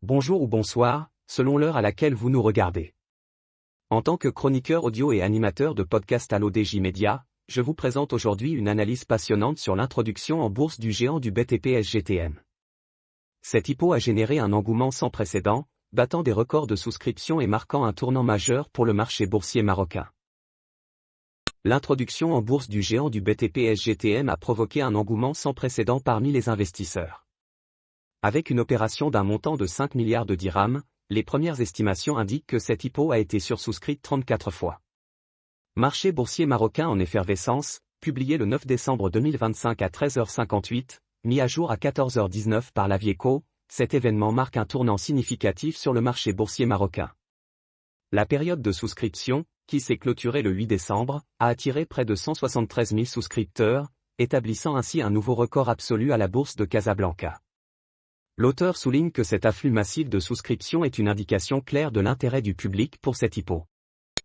Bonjour ou bonsoir, selon l'heure à laquelle vous nous regardez. En tant que chroniqueur audio et animateur de podcast à l'ODJ Media, je vous présente aujourd'hui une analyse passionnante sur l'introduction en bourse du géant du BTP SGTM. Cette IPO a généré un engouement sans précédent, battant des records de souscription et marquant un tournant majeur pour le marché boursier marocain. L'introduction en bourse du géant du BTP SGTM a provoqué un engouement sans précédent parmi les investisseurs. Avec une opération d'un montant de 5 milliards de dirhams, les premières estimations indiquent que cette IPO a été sursouscrite 34 fois. Marché boursier marocain en effervescence, publié le 9 décembre 2025 à 13h58, mis à jour à 14h19 par l'Avieco, cet événement marque un tournant significatif sur le marché boursier marocain. La période de souscription, qui s'est clôturée le 8 décembre, a attiré près de 173 000 souscripteurs, établissant ainsi un nouveau record absolu à la bourse de Casablanca. L'auteur souligne que cet afflux massif de souscriptions est une indication claire de l'intérêt du public pour cette IPO.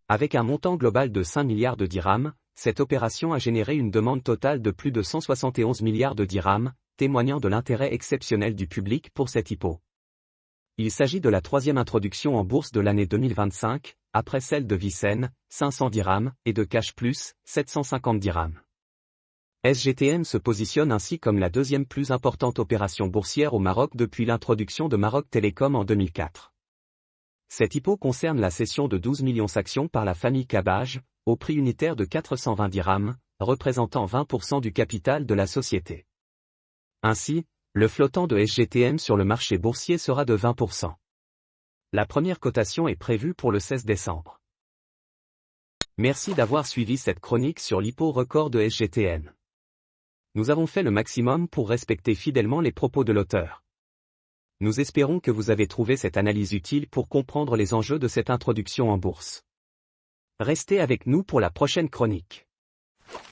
Avec un montant global de 5 milliards de dirhams, cette opération a généré une demande totale de plus de 171 milliards de dirhams, témoignant de l'intérêt exceptionnel du public pour cette IPO. Il s'agit de la troisième introduction en bourse de l'année 2025, après celle de Vicen, 500 dirhams, et de Cash Plus, 750 dirhams. SGTM se positionne ainsi comme la deuxième plus importante opération boursière au Maroc depuis l'introduction de Maroc Télécom en 2004. Cette IPO concerne la cession de 12 millions d'actions par la famille Kabaj, au prix unitaire de 420 dirhams, représentant 20% du capital de la société. Ainsi, le flottant de SGTM sur le marché boursier sera de 20%. La première cotation est prévue pour le 16 décembre. Merci d'avoir suivi cette chronique sur l'IPO record de SGTM. Nous avons fait le maximum pour respecter fidèlement les propos de l'auteur. Nous espérons que vous avez trouvé cette analyse utile pour comprendre les enjeux de cette introduction en bourse. Restez avec nous pour la prochaine chronique.